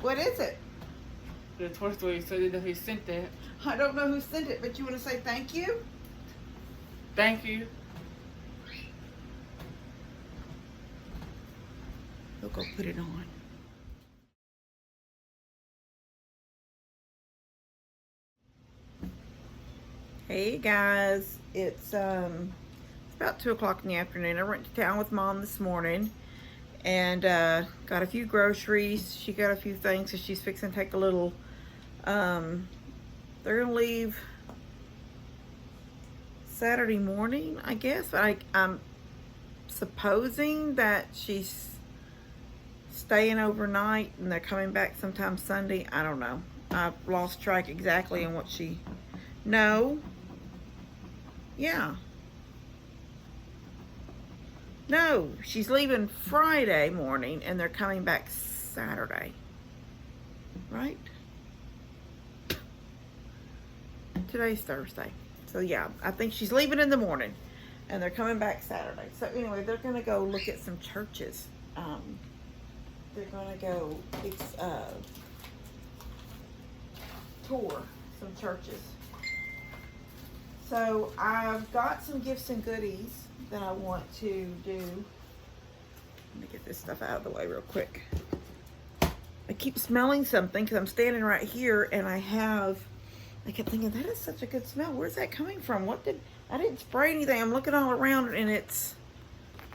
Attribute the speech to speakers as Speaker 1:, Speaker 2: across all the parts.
Speaker 1: What is it?
Speaker 2: The Toy Story, so they know who sent that.
Speaker 1: I don't know who sent it, but you want to say thank you?
Speaker 2: Thank you.
Speaker 1: We'll go put it on. Hey guys, it's about 2 o'clock in the afternoon. I went to town with Mom this morning and got a few groceries. She got a few things, so she's fixing to take a little. They're gonna leave Saturday morning, I guess. I'm supposing that she's staying overnight and they're coming back sometime Sunday. I don't know. I've lost track exactly on what she. No. Yeah. No, she's leaving Friday morning and they're coming back Saturday. Right? Today's Thursday. So yeah, I think she's leaving in the morning and they're coming back Saturday. So anyway, they're going to go look at some churches. They're going to go tour some churches. So I've got some gifts and goodies that I want to do. Let me get this stuff out of the way real quick. I keep smelling something because I'm standing right here and I kept thinking, that is such a good smell. Where's that coming from? I didn't spray anything. I'm looking all around and it's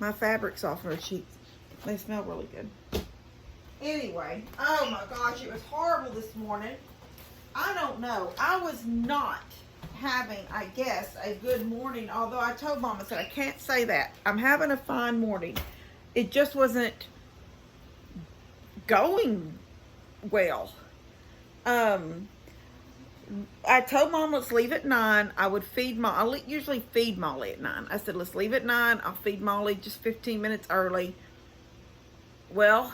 Speaker 1: my fabric softener sheets. They smell really good. Anyway, oh my gosh, it was horrible this morning. I don't know. I was not having, I guess, a good morning, although I told Mom, I said, I can't say that. I'm having a fine morning. It just wasn't going well. I told Mom, let's leave at 9. I would feed Molly. I usually feed Molly at 9. I said, let's leave at 9. I'll feed Molly just 15 minutes early. Well,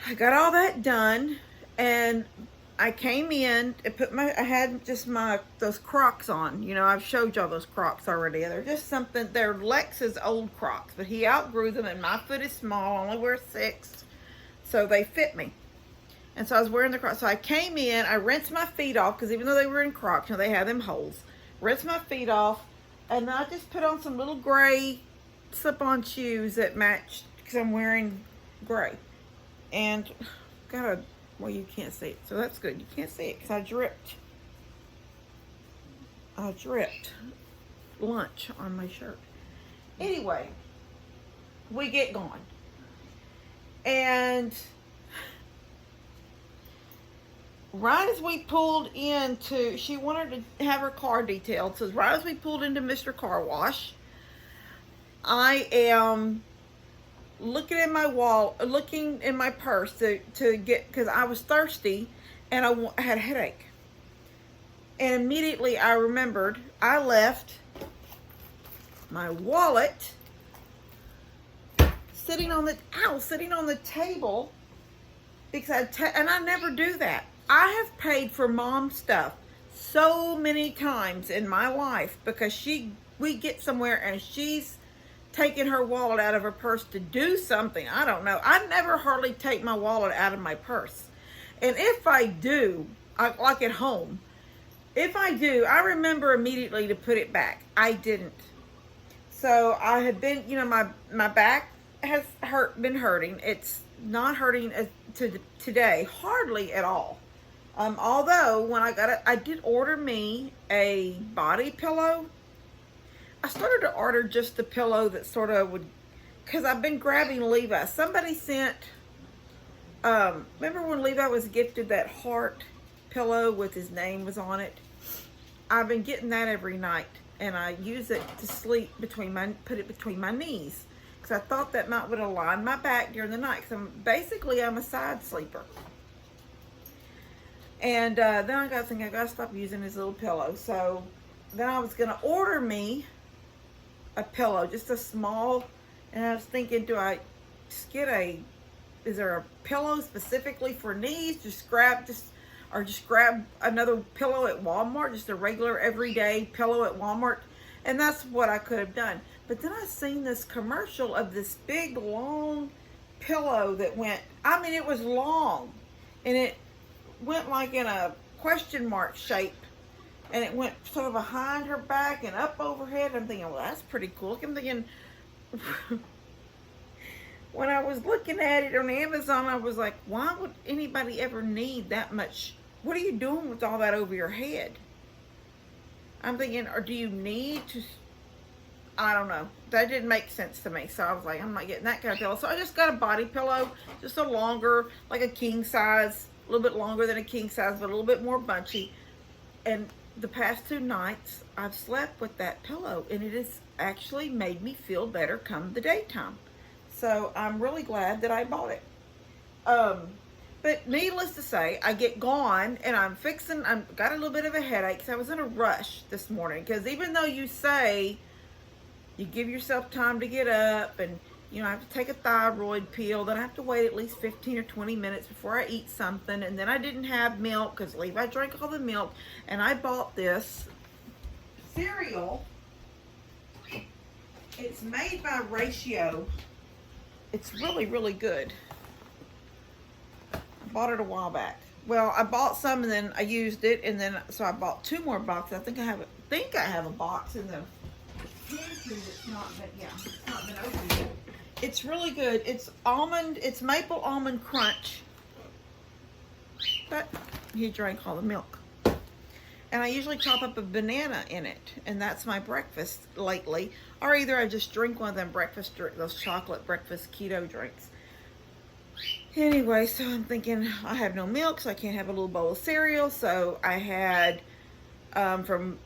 Speaker 1: I got all that done, and I came in and I had just those Crocs on. You know, I've showed y'all those Crocs already. They're just something, they're Lex's old Crocs, but he outgrew them and my foot is small. I only wear 6, so they fit me. And so I was wearing the Crocs. So I came in, I rinsed my feet off, because even though they were in Crocs, you know, they have them holes. Rinsed my feet off, and then I just put on some little gray slip-on shoes that matched, because I'm wearing gray. And well, you can't see it, so that's good. You can't see it because I dripped lunch on my shirt. Anyway, we get going. And right as we pulled into, she wanted to have her car detailed. So right as we pulled into Mr. Car Wash, I am looking in my purse to get, because I was thirsty and I had a headache. And immediately I remembered I left my wallet sitting on the table, because and I never do that. I have paid for Mom's stuff so many times in my life because we get somewhere and she's taking her wallet out of her purse to do something. I don't know. I never hardly take my wallet out of my purse. And if I do, like at home, if I do, I remember immediately to put it back. I didn't. So I had been, you know, my back has been hurting. It's not hurting today, hardly at all. Although when I did order me a body pillow. I started to order just the pillow that sort of would, because I've been grabbing Levi. Somebody sent, remember when Levi was gifted that heart pillow with his name was on it? I've been getting that every night, and I use it to sleep put it between my knees, because I thought that would align my back during the night, because I'm a side sleeper. And then I got to think, I got to stop using his little pillow. So then I was going to order me a pillow, just a small, and I was thinking, do I just get is there a pillow specifically for knees? Just grab another pillow at Walmart, just a regular everyday pillow at Walmart. And that's what I could have done. But then I seen this commercial of this big long pillow that went, I mean, it was long, and it went like in a question mark shape, and it went sort of behind her back and up overhead. I'm thinking, well, that's pretty cool. I'm thinking, when I was looking at it on Amazon, I was like, why would anybody ever need that much? What are you doing with all that over your head? I'm thinking, or do you need to, I don't know. That didn't make sense to me. So I was like, I'm not getting that kind of pillow. So I just got a body pillow, just a longer, like a king size, a little bit longer than a king size, but a little bit more bunchy. And the past 2 nights, I've slept with that pillow, and it has actually made me feel better come the daytime. So I'm really glad that I bought it. But needless to say, I get gone, and I've got a little bit of a headache, because I was in a rush this morning. Because even though you say you give yourself time to get up, and I have to take a thyroid pill, then I have to wait at least 15 or 20 minutes before I eat something, and then I didn't have milk because Levi drank all the milk, and I bought this cereal. It's made by Ratio. It's really, really good. I bought it a while back. Well, I bought some, and then I used it, and then so I bought 2 more boxes. I think I have a box in the pantry that's not been opened yet. It's really good. It's maple almond crunch. But he drank all the milk. And I usually chop up a banana in it, and that's my breakfast lately. Or either I just drink one of them those chocolate breakfast keto drinks. Anyway, so I'm thinking I have no milk, so I can't have a little bowl of cereal. So I had from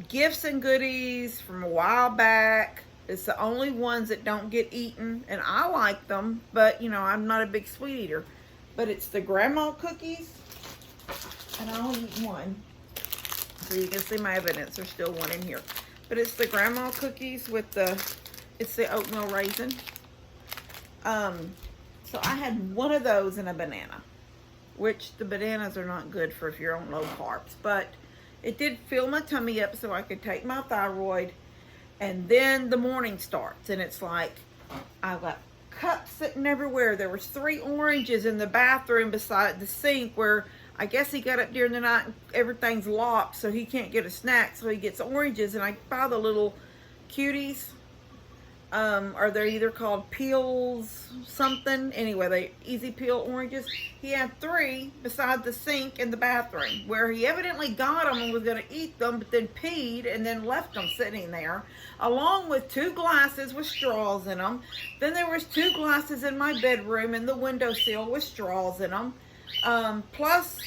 Speaker 1: Gifts and Goodies from a while back. It's the only ones that don't get eaten, and I like them, but I'm not a big sweet eater. But it's the grandma cookies, and I only eat one. So you can see my evidence. There's still one in here. But it's the grandma cookies with it's the oatmeal raisin. So I had one of those and a banana, which the bananas are not good for if you're on low carbs. But it did fill my tummy up so I could take my thyroid. And then the morning starts, and it's like I've got cups sitting everywhere. There was 3 oranges in the bathroom beside the sink where I guess he got up during the night and everything's locked, so he can't get a snack, so he gets oranges. And I buy the little cuties. Or they're either called peels something. Anyway, they easy peel oranges. He had 3 beside the sink in the bathroom where he evidently got them and was going to eat them, but then peed and then left them sitting there, along with 2 glasses with straws in them. Then there was 2 glasses in my bedroom in the windowsill with straws in them. Plus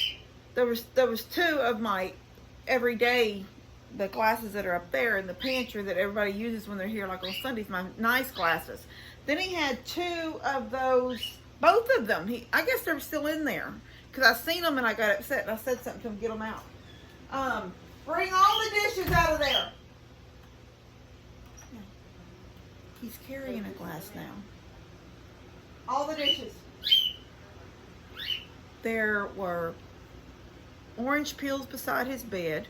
Speaker 1: there was 2 of my everyday, the glasses that are up there in the pantry that everybody uses when they're here, like on Sundays, my nice glasses. Then he had 2 of those, both of them. I guess they're still in there because I seen them and I got upset and I said something to him, get them out. Bring all the dishes out of there. He's carrying a glass now. All the dishes. There were orange peels beside his bed.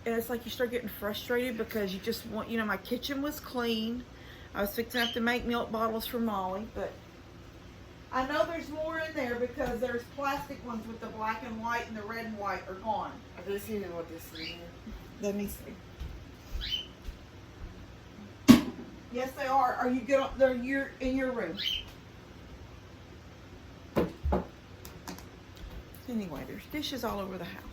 Speaker 1: And it's like you start getting frustrated because you just want, my kitchen was clean. I was fixing to have to make milk bottles for Molly, but I know there's more in there because there's plastic ones with the black and white and the red and white are gone.
Speaker 2: I just seen what this is.
Speaker 1: Let me see. Yes, they are. Are you good? You're in your room. Anyway, there's dishes all over the house.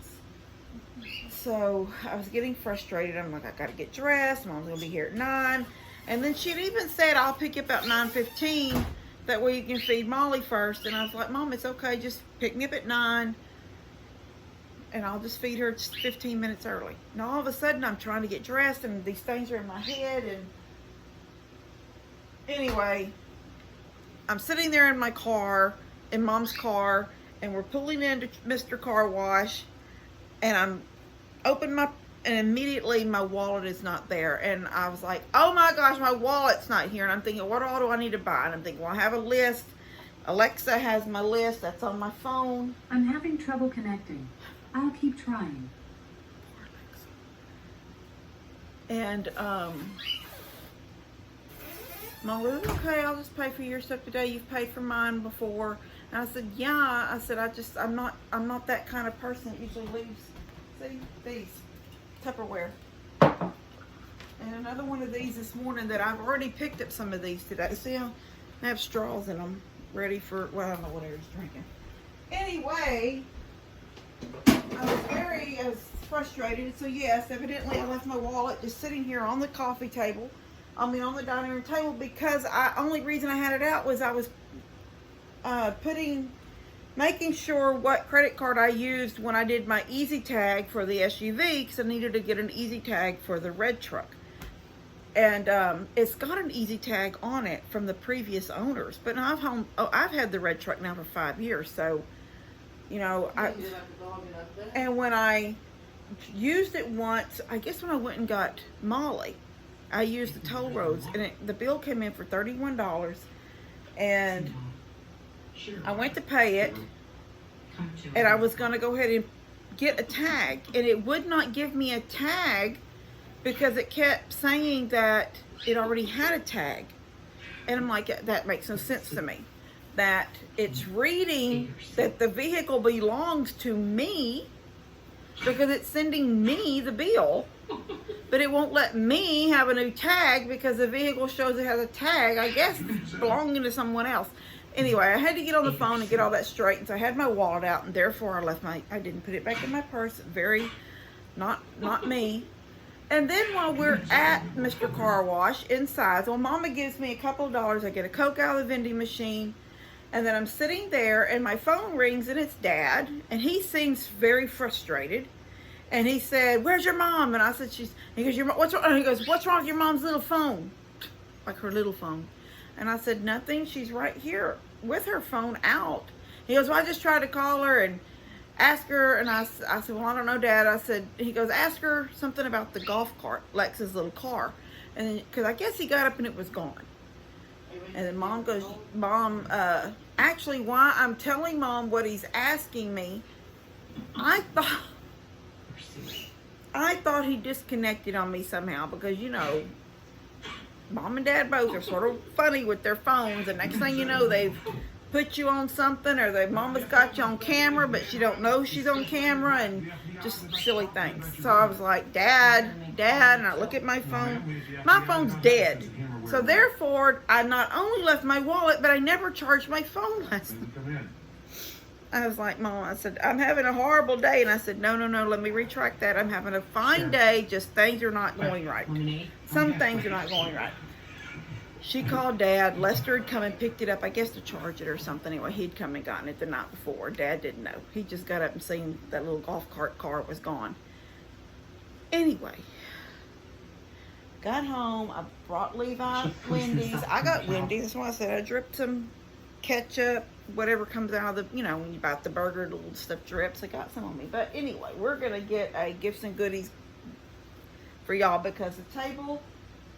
Speaker 1: So I was getting frustrated. I'm like, I gotta get dressed. Mom's gonna be here at 9. And then she'd even said, I'll pick you up about 9:15. That way you can feed Molly first. And I was like, Mom, it's okay. Just pick me up at 9. And I'll just feed her just 15 minutes early. And all of a sudden I'm trying to get dressed and these things are in my head. And anyway, I'm sitting there in my car, in Mom's car, and we're pulling into Mr. Car Wash. And I'm and immediately my wallet is not there. And I was like, oh my gosh, my wallet's not here. And I'm thinking, what all do I need to buy? And I'm thinking, well, I have a list. Alexa has my list. That's on my phone.
Speaker 3: I'm having trouble connecting. I'll keep trying.
Speaker 1: And Mom goes, okay, I'll just pay for your stuff today. You've paid for mine before. And I said, yeah. I said, I'm not that kind of person that usually leaves, see, these, Tupperware. And another one of these this morning that I've already picked up some of these today. See, I have straws in them ready for, well, I don't know what Eric's drinking. Anyway, I was frustrated. So yes, evidently I left my wallet just sitting here on the coffee table. On the dining room table, because only reason I had it out was I was making sure what credit card I used when I did my Easy Tag for the SUV, because I needed to get an Easy Tag for the red truck. And it's got an Easy Tag on it from the previous owners, but now I've had the red truck now for 5 years, so you know and when I used it once, I guess when I went and got Molly, I used the toll roads, and the bill came in for $31, and I went to pay it, and I was going to go ahead and get a tag, and it would not give me a tag because it kept saying that it already had a tag. And I'm like, that makes no sense to me. That it's reading that the vehicle belongs to me because it's sending me the bill, but it won't let me have a new tag because the vehicle shows it has a tag, I guess belonging to someone else. Anyway, I had to get on the phone and get all that straight, and so I had my wallet out, and therefore I didn't put it back in my purse. Very not me. And then while we're at Mr. Car Wash inside, well, Mama gives me a couple of dollars. I get a Coke out of the vending machine, and then I'm sitting there, and my phone rings, and it's Dad, and he seems very frustrated. And he said, "Where's your mom?" And I said, he goes, "What's wrong?" And he goes, "What's wrong with your mom's little phone?" Like her little phone. And I said, "Nothing. She's right here with her phone out." He goes, "Well, I just tried to call her and ask her." And I said, "Well, I don't know, Dad." I said, he goes, "Ask her something about the golf cart, Lex's little car." And because I guess he got up and it was gone. And then Mom goes, "Mom, actually, why I'm telling Mom what he's asking me, I thought he disconnected on me somehow, because, you know, Mom and Dad both are sort of funny with their phones, and next thing you know, they've put you on something, or Mama's got you on camera, but she don't know she's on camera, and just silly things." So I was like, Dad, and I look at my phone. My phone's dead. So therefore, I not only left my wallet, but I never charged my phone last night. I was like, Mom, I said, "I'm having a horrible day." And I said, no, let me retract that. I'm having a fine day, just things are not going right. Some things are not going right. She called Dad. Lester had come and picked it up, I guess to charge it or something. Anyway, he'd come and gotten it the night before. Dad didn't know. He just got up and seen that little golf cart car was gone. Anyway, got home. I brought Levi Wendy's. I got Wendy's. That's why I said I dripped some ketchup, whatever comes out of the, you know, when you buy the burger, the little stuff drips. I got some on me. But anyway, we're going to get a gifts and goodies for y'all, because the table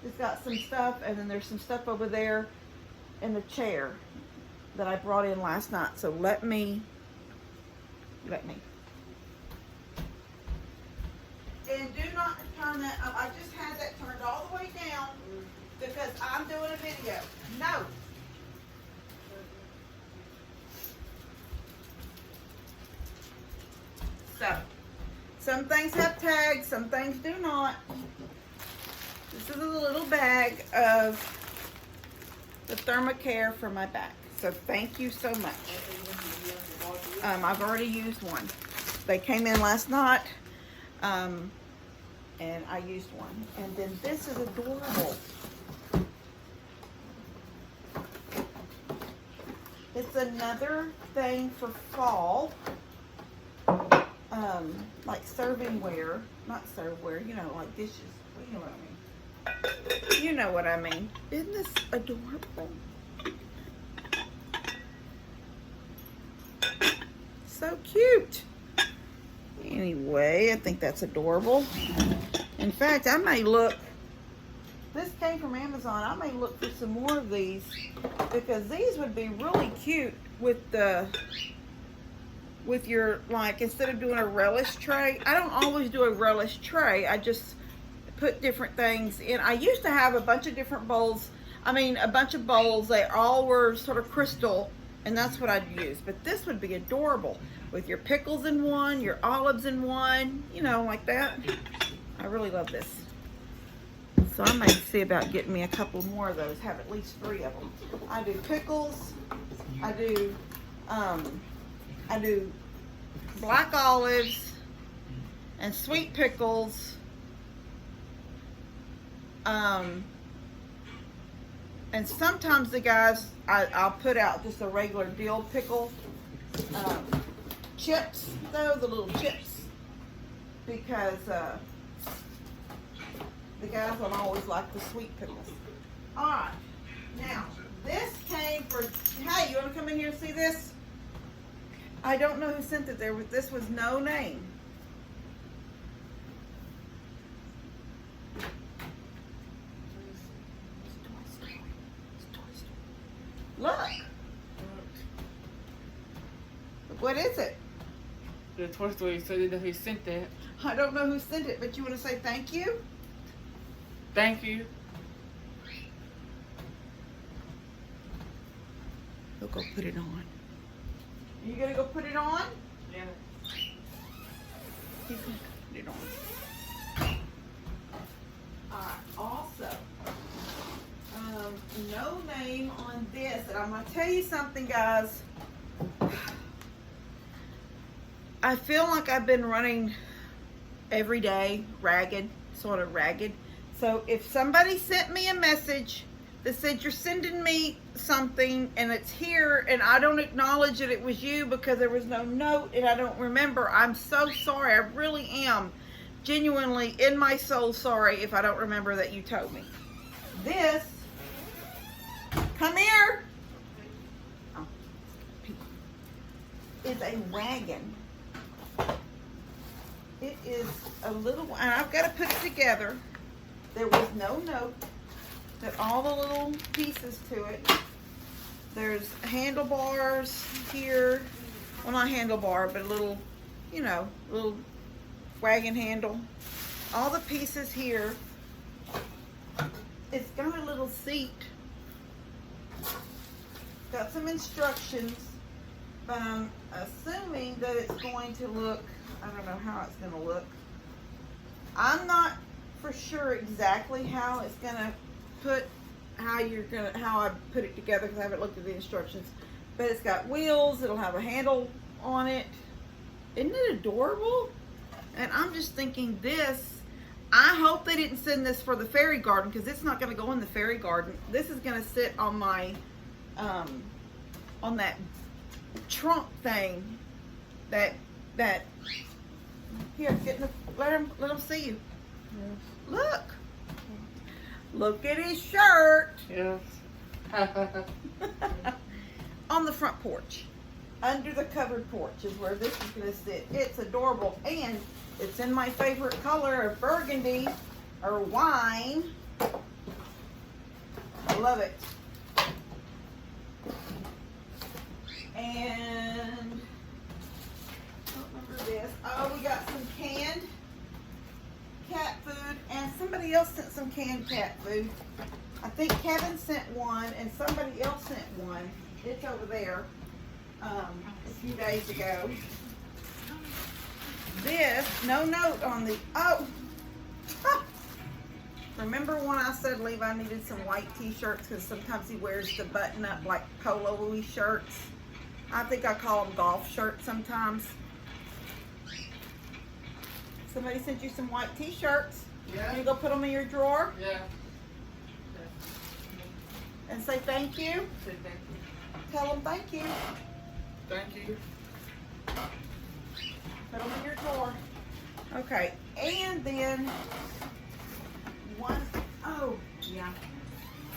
Speaker 1: has got some stuff, and then there's some stuff over there in the chair that I brought in last night. So let me. And do not turn that up. I just had that turned all the way down because I'm doing a video. No. So, some things have tags, some things do not. This is a little bag of the Thermacare for my back. So thank you so much. I've already used one. They came in last night, and I used one. And then this is adorable. It's another thing for fall. Like servingware, not serveware, you know, like dishes. You know what I mean. You know what I mean. Isn't this adorable? So cute. Anyway, I think that's adorable. In fact, I may look, this came from Amazon, I may look for some more of these, because these would be really cute with your, like, instead of doing a relish tray. I don't always do a relish tray. I just put different things in. I used to have a bunch of different bowls. I mean, a bunch of bowls. They all were sort of crystal, and that's what I'd use. But this would be adorable with your pickles in one, your olives in one, you know, like that. I really love this. So I might see about getting me a couple more of those. Have at least 3 of them. I do pickles. I do black olives and sweet pickles. And sometimes the guys, I'll put out just a regular dill pickle. Chips, though, the little chips. Because the guys don't always like the sweet pickles. Alright, now, this came for, hey, you want to come in here and see this? I don't know who sent it there, but this was no name. Look. What is it?
Speaker 2: The Toy Story said that he sent that.
Speaker 1: I don't know who sent it, but you want to say thank you?
Speaker 2: Thank you.
Speaker 1: We'll go put it on. You gonna go put it on?
Speaker 2: Yeah.
Speaker 1: He's gonna put it on. Alright, also, no name on this, and I'm gonna tell you something, guys. I feel like I've been running every day, sort of ragged. So if somebody sent me a message that said you're sending me something and it's here and I don't acknowledge that it was you because there was no note and I don't remember, I'm so sorry. I really am genuinely in my soul sorry if I don't remember that you told me. This, come here, is a wagon. It is a little, and I've got to put it together. There was no note. That all the little pieces to it. There's handlebars here. Well, not handlebar, but a little, you know, little wagon handle. All the pieces here. It's got a little seat. Got some instructions. But I'm assuming that it's going to look, I don't know how it's going to look. I'm not for sure exactly how it's going to how I put it together because I haven't looked at the instructions. But it's got wheels, it'll have a handle on it. Isn't it adorable? And I'm just thinking this, I hope they didn't send this for the fairy garden because it's not going to go in the fairy garden. This is going to sit on my, on that trunk thing that, here, let them see you. Look. Look at his shirt.
Speaker 2: Yes.
Speaker 1: On the front porch. Under the covered porch is where this is going to sit. It's adorable. And it's in my favorite color of burgundy or wine. I love it. And I don't remember this. Oh, we got some canned cat food, and somebody else sent some canned cat food. I think Kevin sent one, and somebody else sent one. It's over there a few days ago. This, no note on the, oh! Remember when I said Levi needed some white t-shirts because sometimes he wears the button-up like polo-y shirts? I think I call them golf shirts sometimes. Somebody sent you some white t-shirts.
Speaker 2: Yeah.
Speaker 1: You go put them in your drawer
Speaker 2: Yeah.
Speaker 1: and say thank you.
Speaker 2: Say thank you.
Speaker 1: Tell them thank you.
Speaker 2: Thank you.
Speaker 1: Put them in your drawer. Okay, and then one, oh, yeah.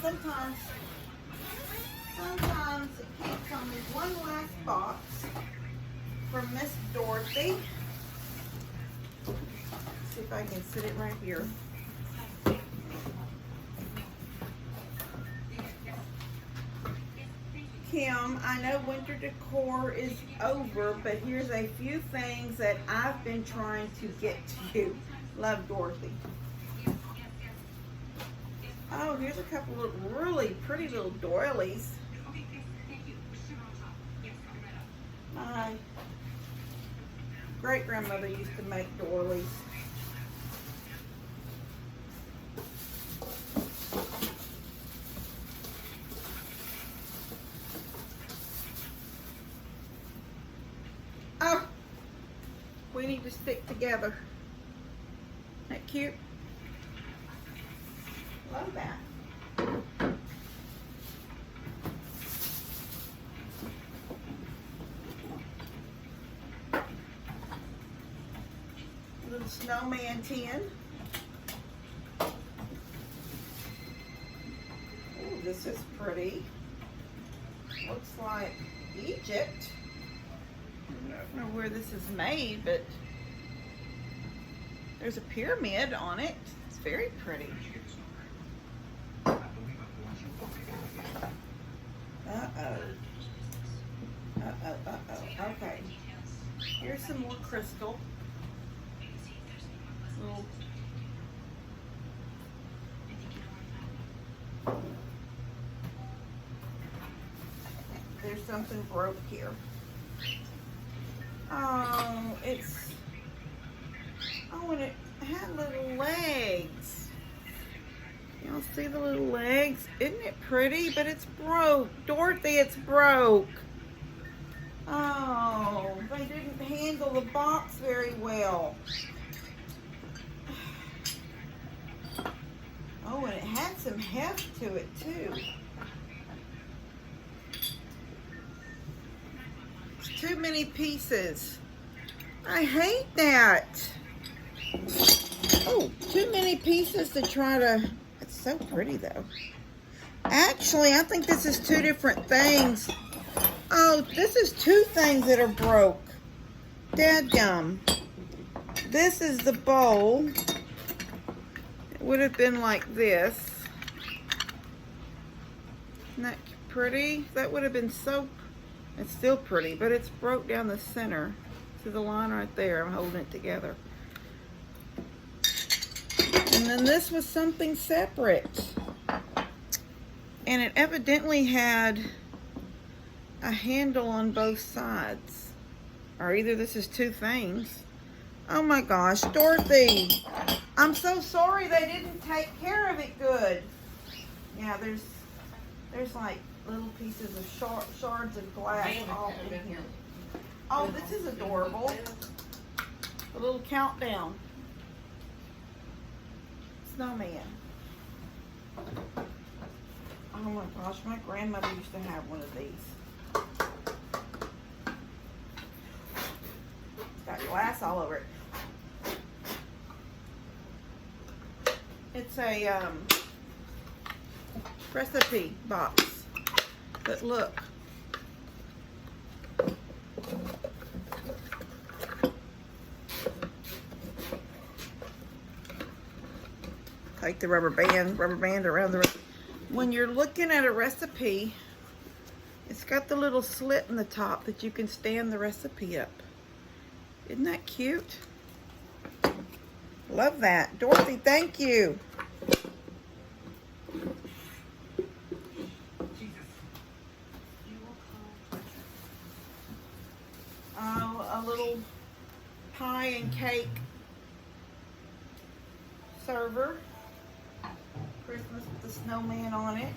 Speaker 1: Sometimes it keeps on me one last box from Miss Dorothy. See if I can sit it right here. Kim, I know winter decor is over, but here's a few things that I've been trying to get to you. Love, Dorothy. Oh, here's a couple of really pretty little doilies. My great grandmother used to make doilies. Oh, we need to stick together. Isn't that cute? Love that. Little snowman tin. Oh, this is pretty. Looks like Egypt. I don't know where this is made, but there's a pyramid on it. It's very pretty. Uh-oh. Okay. Here's some more crystal. Little. There's something broke here. Oh, and it had little legs. Y'all see the little legs? Isn't it pretty? But it's broke. Dorothy, it's broke. Oh, they didn't handle the box very well. Oh, and it had some heft to it too. It's too many pieces. I hate that. Oh, too many pieces to try to... It's so pretty though. Actually, I think this is two different things. Oh, this is two things that are broke. Dadgum. This is the bowl. It would have been like this. Isn't that pretty? That would have been so... It's still pretty, but it's broke down the center. See the line right there? I'm holding it together. And then this was something separate. And it evidently had a handle on both sides. Or either this is two things. Oh my gosh, Dorothy. I'm so sorry they didn't take care of it good. Yeah, there's like little pieces of shards of glass all in here. Oh, this is adorable. A little countdown. Snowman. Oh my gosh, my grandmother used to have one of these. It's got glass all over it. It's a recipe box. But look. Take the rubber band around the... When you're looking at a recipe, it's got the little slit in the top that you can stand the recipe up. Isn't that cute? Love that. Dorothy, thank you. Oh, a little pie and cake server. Christmas with the snowman on it.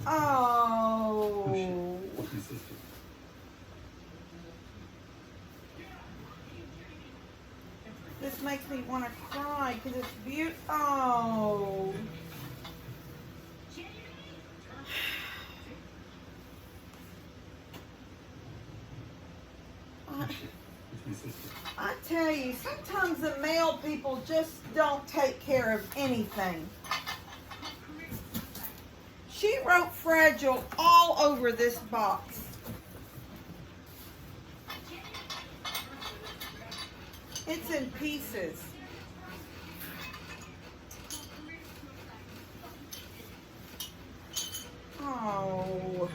Speaker 1: Oh. This makes me want to cry because it's beautiful. Oh. I tell you, sometimes the mail people just don't take care of anything. She wrote fragile all over this box. It's in pieces. Oh,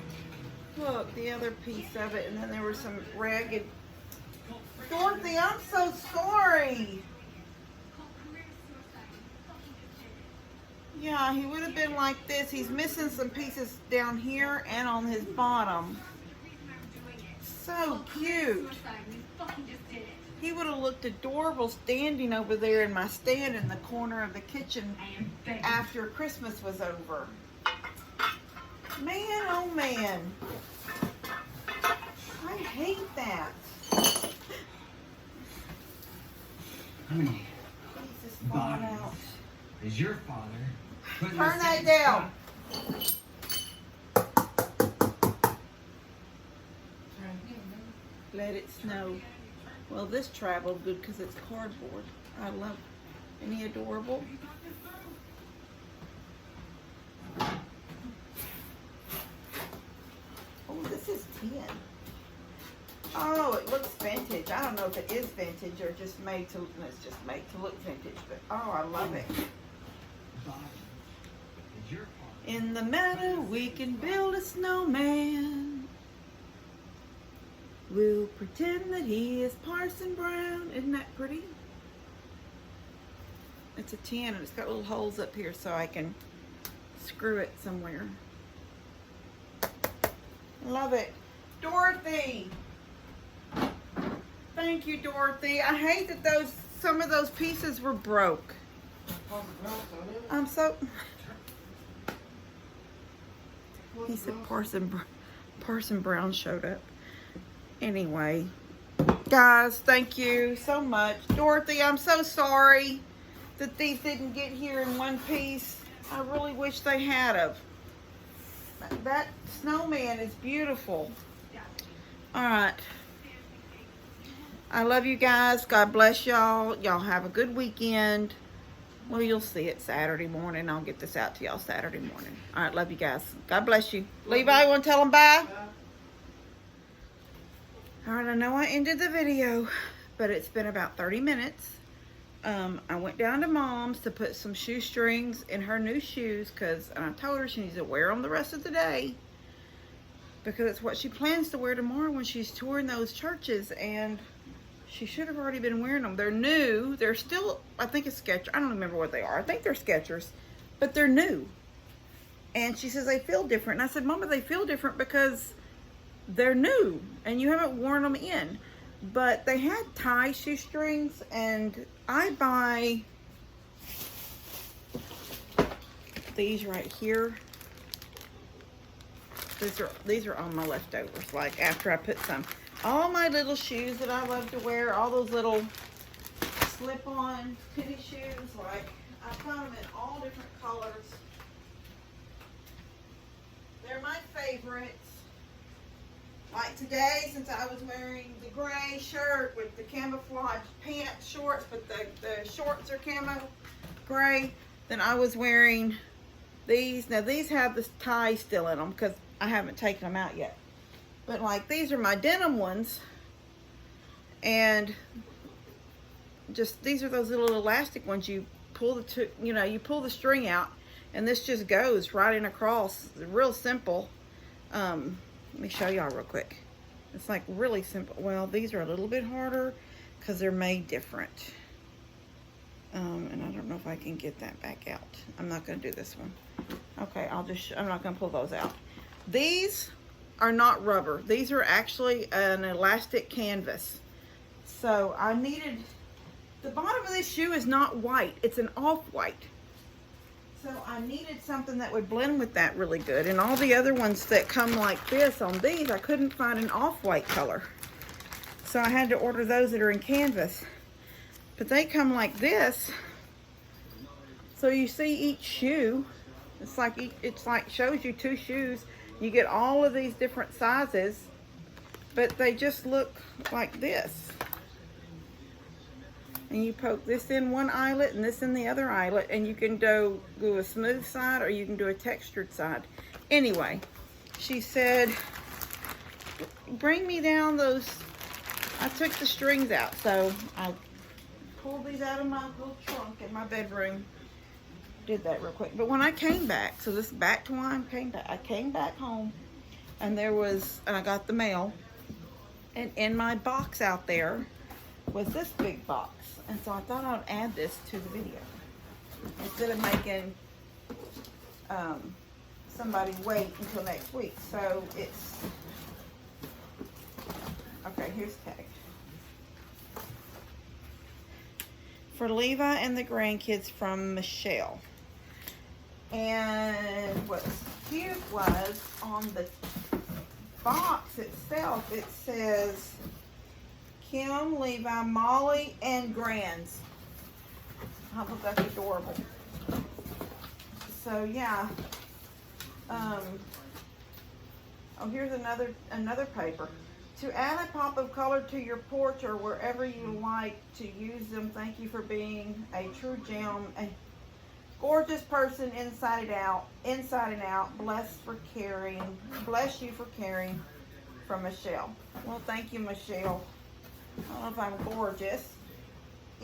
Speaker 1: look, the other piece of it, and then there was some ragged... Dorothy, I'm so sorry. Yeah, he would have been like this. He's missing some pieces down here and on his bottom. So cute. He would have looked adorable standing over there in my stand in the corner of the kitchen after Christmas was over. Man, oh man. I hate that.
Speaker 4: Honey,
Speaker 1: He's just falling out.
Speaker 4: is your father putting
Speaker 1: Turn
Speaker 4: us
Speaker 1: that
Speaker 4: in
Speaker 1: down. Let it snow. Well, this traveled good because it's cardboard. I love it. Isn't he adorable? Oh, this is tin. Oh, it looks vintage. I don't know if it is vintage or just made to. It's just made to look vintage. But oh, I love it.
Speaker 4: Bobby, is your father
Speaker 1: In the meadow, we can build a snowman. We'll pretend that he is Parson Brown. Isn't that pretty? It's a tin and it's got little holes up here so I can screw it somewhere. Love it. Dorothy! Thank you, Dorothy. I hate that some of those pieces were broke. I'm so... He said Parson Brown showed up. Anyway, guys, thank you so much. Dorothy, I'm so sorry that these didn't get here in one piece. I really wish they had of. That snowman is beautiful. All right. I love you guys. God bless y'all. Y'all have a good weekend. Well, you'll see it Saturday morning. I'll get this out to y'all Saturday morning. All right, love you guys. God bless you. Levi, want to tell them bye? All right, I know I ended the video, but it's been about 30 minutes. I went down to Mom's to put some shoestrings in her new shoes because I told her she needs to wear them the rest of the day because it's what she plans to wear tomorrow when she's touring those churches, and she should have already been wearing them. They're new. They're still, I think it's Skechers. I don't remember what they are. I think they're Skechers, but they're new. And she says they feel different. And I said, Mama, they feel different because they're new and you haven't worn them in. But they had tie shoestrings, and I buy these right here. These are all my leftovers, like after I put some. All my little shoes that I love to wear, all those little slip-on tennis shoes, like I found them in all different colors. They're my favorites. Like today, since I was wearing the gray shirt with the camouflage pants, shorts, but the shorts are camo gray, then I was wearing these. Now these have the tie still in them because I haven't taken them out yet. But like these are my denim ones, and just these are those little elastic ones. You pull you pull the string out, and this just goes right in across. It's real simple. Let me show y'all real quick. It's like really simple. Well, these are a little bit harder because they're made different. And I don't know if I can get that back out. I'm not going to do this one. Okay, I'm not going to pull those out. These are not rubber. These are actually an elastic canvas. So I needed, the bottom of this shoe is not white. It's an off-white. So I needed something that would blend with that really good. And all the other ones that come like this on these, I couldn't find an off-white color. So I had to order those that are in canvas. But they come like this. So you see each shoe. It's like shows you two shoes. You get all of these different sizes, but they just look like this. And you poke this in one eyelet and this in the other eyelet, and you can do a smooth side or you can do a textured side. Anyway, she said, bring me down those. I took the strings out, so I pulled these out of my little trunk in my bedroom. Did that real quick. But when I came back, so this is back to why I came back home, and I got the mail, and in my box out there was this big box. And so I thought I'd add this to the video instead of making somebody wait until next week. So it's, okay, here's the tag. For Levi and the grandkids from Michelle. And what's cute was on the box itself, it says Kim, Levi, Molly, and Grands. I thought that's adorable. So yeah. Oh, here's another paper. To add a pop of color to your porch or wherever you like to use them, thank you for being a true gem, a gorgeous person inside and out. Bless you for caring, from Michelle. Well, thank you, Michelle. I don't know if I'm gorgeous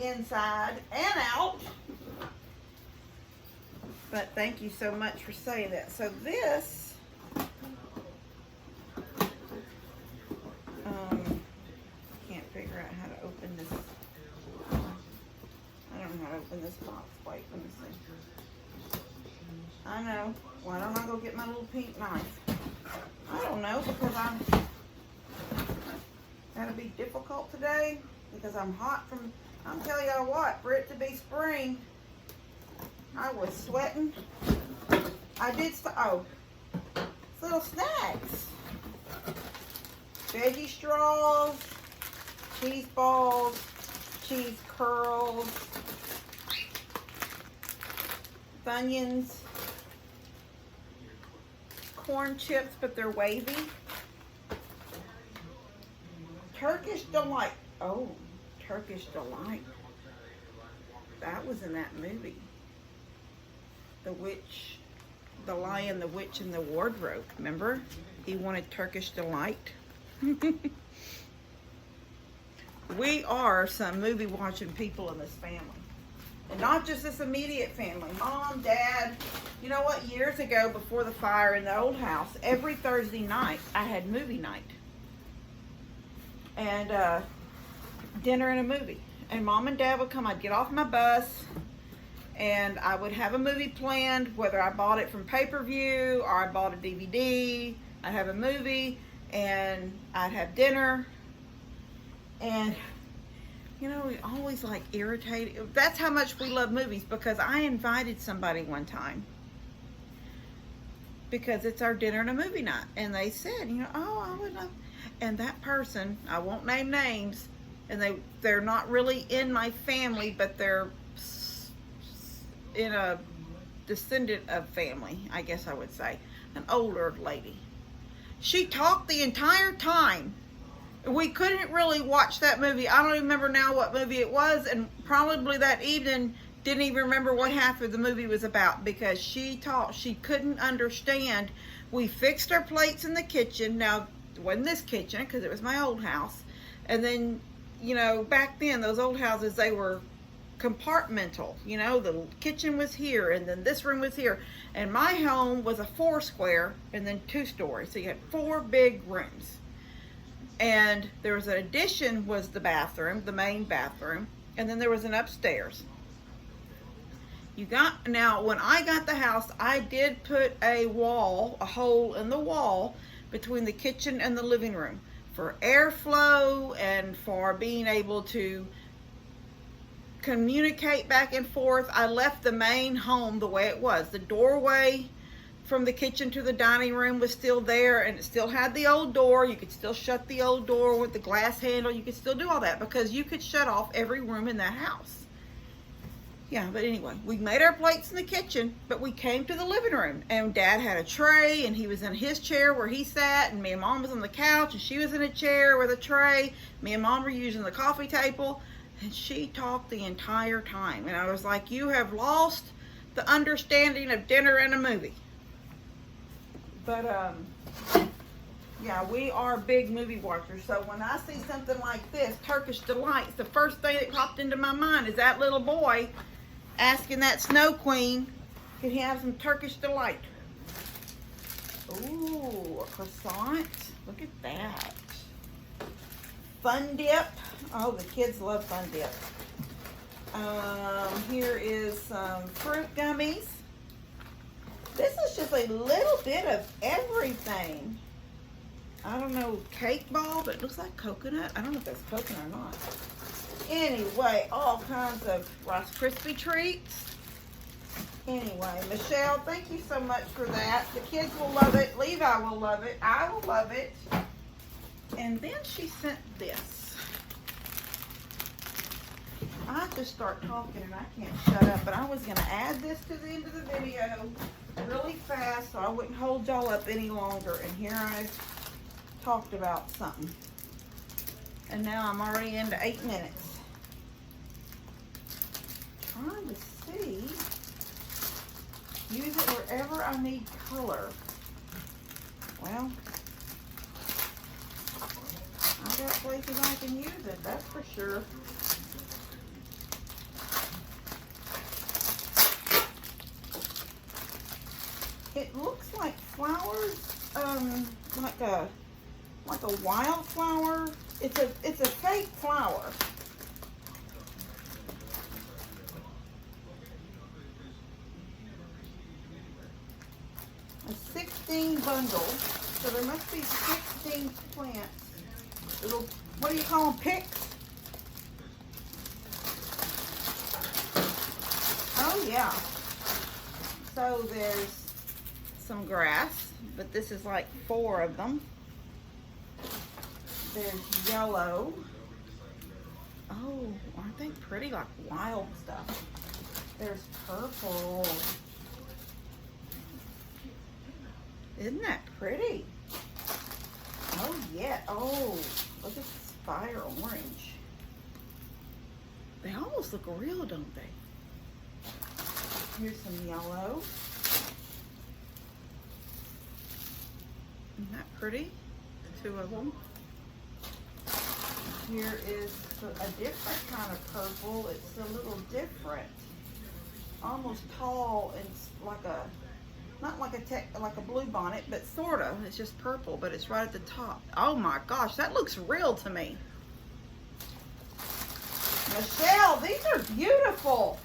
Speaker 1: inside and out, but thank you so much for saying that. So this, can't figure out how to open this. I don't know how to open this box. Wait, let me see. I know. Why don't I go get my little pink knife? I don't know, because I'm gonna be difficult today because I'm hot from, I'm telling y'all what, for it to be spring, I was sweating. I did, oh, it's little snacks. Veggie straws, cheese balls, cheese curls, Funyuns, corn chips, but they're wavy. Turkish Delight. Oh, Turkish Delight. That was in that movie. The Witch, the Lion, the Witch, and the Wardrobe. Remember? He wanted Turkish Delight. We are some movie watching people in this family. And not just this immediate family. Mom, Dad. You know what? Years ago, before the fire in the old house, every Thursday night, I had movie night. And dinner and a movie. And Mom and Dad would come. I'd get off my bus and I would have a movie planned, whether I bought it from pay-per-view or I bought a DVD. I'd have a movie and I'd have dinner. And you know, we always like irritated. That's how much we love movies, because I invited somebody one time because it's our dinner and a movie night, and they said, you know, oh, I would love. And that person, I won't name names, and they're not really in my family, but they're in a descendant of family, I guess I would say, an older lady. She talked the entire time. We couldn't really watch that movie. I don't even remember now what movie it was, and probably that evening didn't even remember what half of the movie was about, because she talked. She couldn't understand. We fixed our plates in the kitchen. Now, it wasn't this kitchen because it was my old house. And then, you know, back then, those old houses, they were compartmental. You know, the kitchen was here, and then this room was here. And my home was a 4-square and then 2-story. So you had 4 big rooms. And there was an addition, was the bathroom, the main bathroom, and then there was an upstairs. Now when I got the house, I did put a hole in the wall between the kitchen and the living room for airflow and for being able to communicate back and forth. I left the main home the way it was. The doorway from the kitchen to the dining room was still there, and it still had the old door. You could still shut the old door with the glass handle. You could still do all that because you could shut off every room in that house. Yeah, but anyway, we made our plates in the kitchen, but we came to the living room, and Dad had a tray, and he was in his chair where he sat, and me and Mom was on the couch, and she was in a chair with a tray. Me and Mom were using the coffee table, and she talked the entire time. And I was like, you have lost the understanding of dinner and a movie. But, yeah, we are big movie watchers. So when I see something like this, Turkish Delights, the first thing that popped into my mind is that little boy asking that Snow Queen, could he have some Turkish Delight? Ooh, a croissant. Look at that. Fun Dip. Oh, the kids love Fun Dip. Here is some fruit gummies. This does a little bit of everything. I don't know, cake ball, but it looks like coconut. I don't know if that's coconut or not. Anyway, all kinds of Rice Krispie treats. Anyway, Michelle, thank you so much for that. The kids will love it. Levi will love it. I will love it. And then she sent this. I have to start talking and I can't shut up, but I was going to add this to the end of the video really fast so I wouldn't hold y'all up any longer. And here I've talked about something. And now I'm already into 8 minutes. Trying to see. Use it wherever I need color. Well, I got places I can use it, that's for sure. It looks like flowers, like a wildflower. It's a fake flower. A 16 bundle, so there must be 16 plants. Little, what do you call them, picks? Oh yeah. So there's some grass, but this is like 4 of them. There's yellow. Oh, aren't they pretty? Like wild stuff. There's purple. Isn't that pretty? Oh yeah. Oh, look at this fire orange. They almost look real, don't they? Here's some yellow. Isn't that pretty? 2 of them. Here is a different kind of purple. It's a little different. Almost tall and like a, not like a blue bonnet, but sort of. It's just purple, but it's right at the top. Oh my gosh, that looks real to me. Michelle, these are beautiful.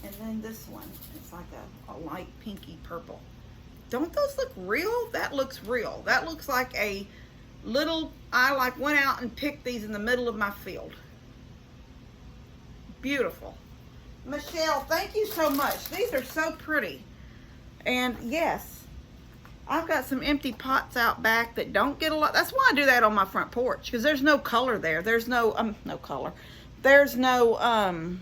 Speaker 1: And then this one, it's like a light pinky purple. Don't those look real? That looks real. That looks like a little, I like went out and picked these in the middle of my field. Beautiful. Michelle, thank you so much. These are so pretty. And yes, I've got some empty pots out back that don't get a lot. That's why I do that on my front porch, because there's no color there. There's no, no color. There's no,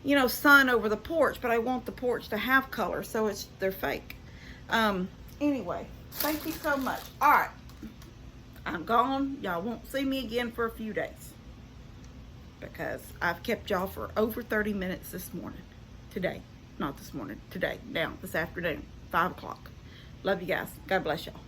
Speaker 1: you know, sun over the porch, but I want the porch to have color, so they're fake. Anyway, thank you so much. All right, I'm gone. Y'all won't see me again for a few days because I've kept y'all for over 30 minutes this morning. Today, not this morning, today, now, this afternoon, 5 o'clock. Love you guys. God bless y'all.